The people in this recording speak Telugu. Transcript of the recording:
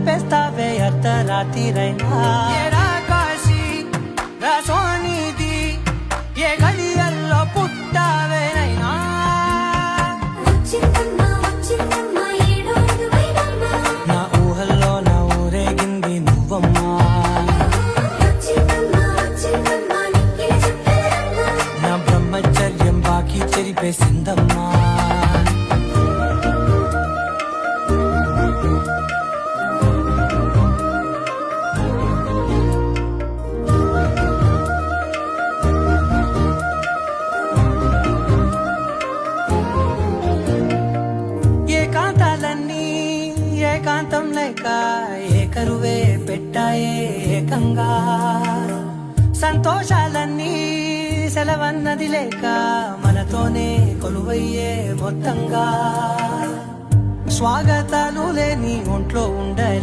చంపేస్తావే అర్ధరాత్రిరైనా కాశీ రసోనిది ఏ గడియల్లో పుట్టావేనైనా నా ఊహల్లో నా ఊరేగింది నువ్వమ్మా నా బ్రహ్మచర్యం బాకీ చెరిపేసిందమ్మా ఏకాంతం లేక ఏకరువే పెట్టాయే ఏకంగా సంతోషాలన్నీ సెలవన్నది లేక మనతోనే కొలువయ్యే మొత్తంగా స్వాగతాలు లేని ఒంట్లో ఉండలే